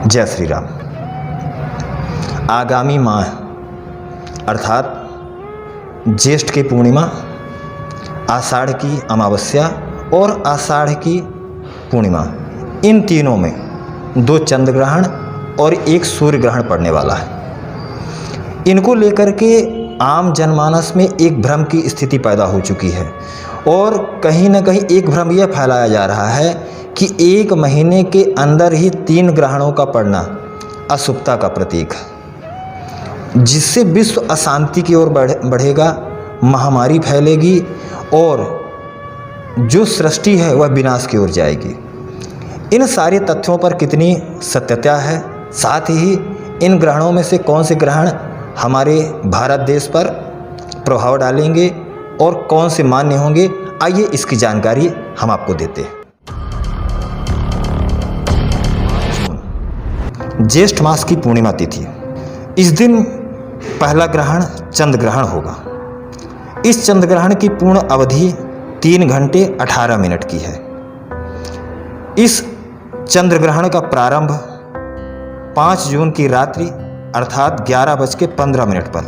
जय श्री राम। आगामी माह अर्थात ज्येष्ठ की पूर्णिमा, आषाढ़ की अमावस्या और आषाढ़ की पूर्णिमा, इन तीनों में 2 चंद्र ग्रहण और 1 सूर्य ग्रहण पड़ने वाला है। इनको लेकर के आम जनमानस में एक भ्रम की स्थिति पैदा हो चुकी है और कहीं न कहीं एक भ्रम यह फैलाया जा रहा है कि 1 महीने के अंदर ही 3 ग्रहणों का पड़ना अशुभता का प्रतीक है, जिससे विश्व अशांति की ओर बढ़ेगा, महामारी फैलेगी और जो सृष्टि है वह विनाश की ओर जाएगी। इन सारे तथ्यों पर कितनी सत्यता है, साथ ही इन ग्रहणों में से कौन से ग्रहण हमारे भारत देश पर प्रभाव डालेंगे और कौन से मान्य होंगे, आइए इसकी जानकारी हम आपको देते हैं। ज्येष्ठ मास की पूर्णिमा तिथि, इस दिन पहला ग्रहण चंद्र ग्रहण होगा। इस चंद्र ग्रहण की पूर्ण अवधि 3 घंटे 18 मिनट की है। इस चंद्र ग्रहण का प्रारंभ 5 जून की रात्रि अर्थात 11:15 पर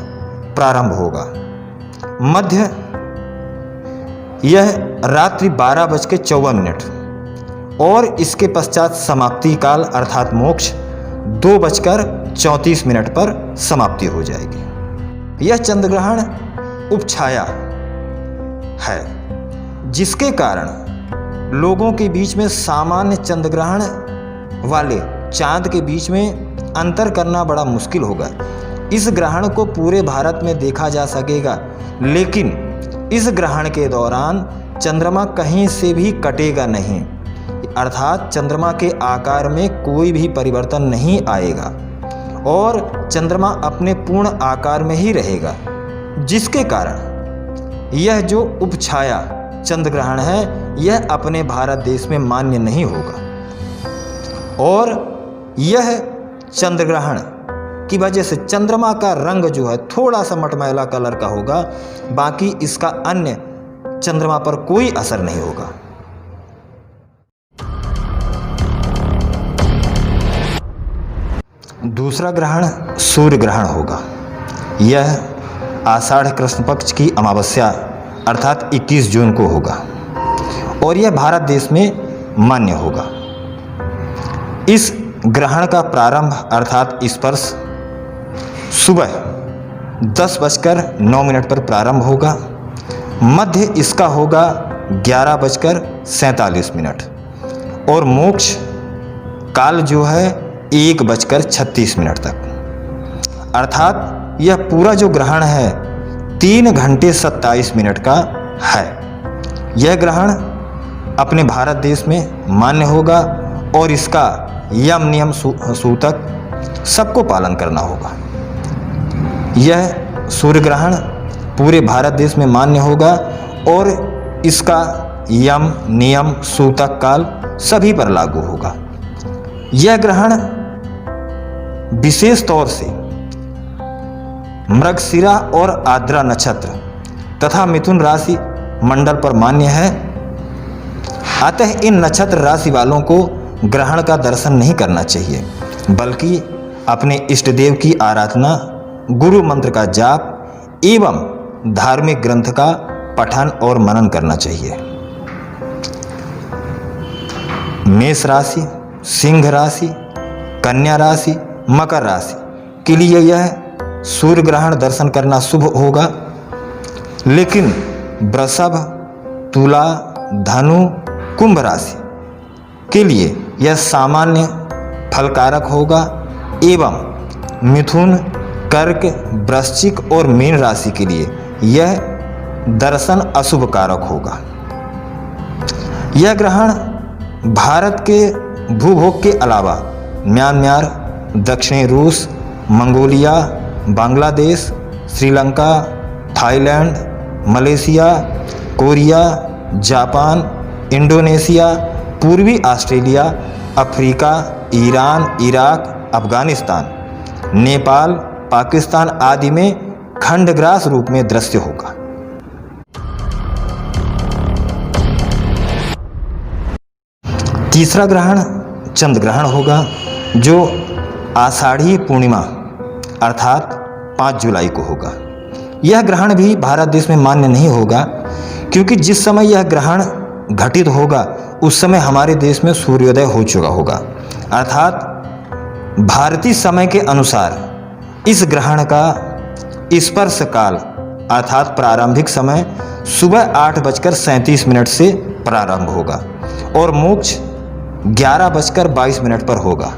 प्रारंभ होगा। मध्य यह रात्रि 12:54 और इसके पश्चात समाप्ति काल अर्थात मोक्ष 2:34 पर समाप्ति हो जाएगी। यह चंद्र ग्रहण उपछाया है, जिसके कारण लोगों के बीच में सामान्य चंद्र ग्रहण वाले चांद के बीच में अंतर करना बड़ा मुश्किल होगा। इस ग्रहण को पूरे भारत में देखा जा सकेगा, लेकिन इस ग्रहण के दौरान चंद्रमा कहीं से भी कटेगा नहीं, अर्थात चंद्रमा के आकार में कोई भी परिवर्तन नहीं आएगा और चंद्रमा अपने पूर्ण आकार में ही रहेगा, जिसके कारण यह जो उपछाया चंद्र ग्रहण है यह अपने भारत देश में मान्य नहीं होगा। और यह चंद्र ग्रहण की वजह से चंद्रमा का रंग जो है थोड़ा सा मटमैला कलर का होगा, बाकी इसका अन्य चंद्रमा पर कोई असर नहीं होगा। दूसरा ग्रहण सूर्य ग्रहण होगा। यह आषाढ़ कृष्ण पक्ष की अमावस्या अर्थात 21 जून को होगा और यह भारत देश में मान्य होगा। इस ग्रहण का प्रारंभ अर्थात स्पर्श सुबह 10:09 पर प्रारंभ होगा। मध्य इसका होगा 11:47 और मोक्ष काल जो है 1:36 तक, अर्थात यह पूरा जो ग्रहण है 3 घंटे 27 मिनट का है। यह ग्रहण अपने भारत देश में मान्य होगा और इसका यम नियम सूतक सबको पालन करना होगा। यह सूर्य ग्रहण पूरे भारत देश में मान्य होगा और इसका यम नियम सूतक काल सभी पर लागू होगा। यह ग्रहण विशेष तौर से मृगशिरा और आद्रा नक्षत्र तथा मिथुन राशि मंडल पर मान्य है। अतः इन नक्षत्र राशि वालों को ग्रहण का दर्शन नहीं करना चाहिए, बल्कि अपने इष्ट देव की आराधना, गुरु मंत्र का जाप एवं धार्मिक ग्रंथ का पठन और मनन करना चाहिए। मेष राशि, सिंह राशि, कन्या राशि, मकर राशि के लिए यह सूर्य ग्रहण दर्शन करना शुभ होगा, लेकिन वृषभ, तुला, धनु, कुंभ राशि के लिए यह सामान्य फलकारक होगा एवं मिथुन, कर्क, वृश्चिक और मीन राशि के लिए यह दर्शन अशुभ कारक होगा। यह ग्रहण भारत के भूभोग के अलावा म्यांमार, दक्षिणी रूस, Mongolia, Bangladesh, Sri Lanka, Thailand, Malaysia, Korea, Japan, Indonesia, पूर्वी Australia, Africa, Iran, Iraq, Afghanistan, Nepal, Pakistan आदि में खंडग्रास रूप में दृश्य होगा। तीसरा ग्रहण चंद्र ग्रहण होगा, जो आषाढ़ी पूर्णिमा अर्थात 5 जुलाई को होगा। यह ग्रहण भी भारत देश में मान्य नहीं होगा, क्योंकि जिस समय यह ग्रहण घटित होगा उस समय हमारे देश में सूर्योदय हो चुका होगा। अर्थात भारतीय समय के अनुसार इस ग्रहण का स्पर्श काल अर्थात प्रारंभिक समय सुबह 8:37 से प्रारंभ होगा और मोक्ष 11:22 पर होगा,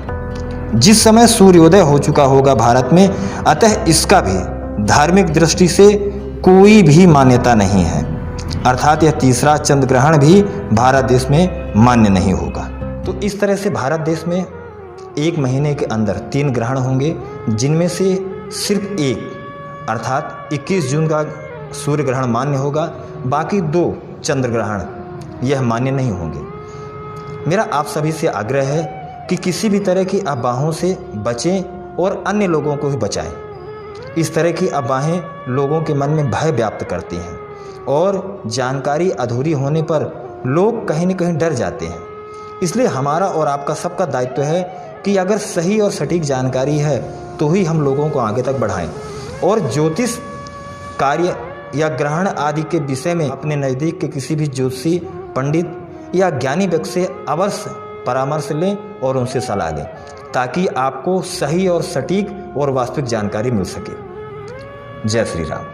जिस समय सूर्योदय हो चुका होगा भारत में। अतः इसका भी धार्मिक दृष्टि से कोई भी मान्यता नहीं है, अर्थात यह तीसरा चंद्र ग्रहण भी भारत देश में मान्य नहीं होगा। तो इस तरह से भारत देश में एक महीने के अंदर 3 ग्रहण होंगे, जिनमें से सिर्फ एक अर्थात 21 जून का सूर्य ग्रहण मान्य होगा, बाकी 2 चंद्र ग्रहण यह मान्य नहीं होंगे। मेरा आप सभी से आग्रह है कि किसी भी तरह की अफवाहों से बचें और अन्य लोगों को भी बचाएं। इस तरह की अफवाहें लोगों के मन में भय व्याप्त करती हैं और जानकारी अधूरी होने पर लोग कहीं न कहीं डर जाते हैं। इसलिए हमारा और आपका सबका दायित्व है कि अगर सही और सटीक जानकारी है तो ही हम लोगों को आगे तक बढ़ाएं और ज्योतिष कार्य या ग्रहण आदि के विषय में अपने नज़दीक के किसी भी ज्योतिषी पंडित या ज्ञानी व्यक्ति से अवश्य परामर्श लें और उनसे सलाह लें, ताकि आपको सही और सटीक और वास्तविक जानकारी मिल सके। जय श्री राम।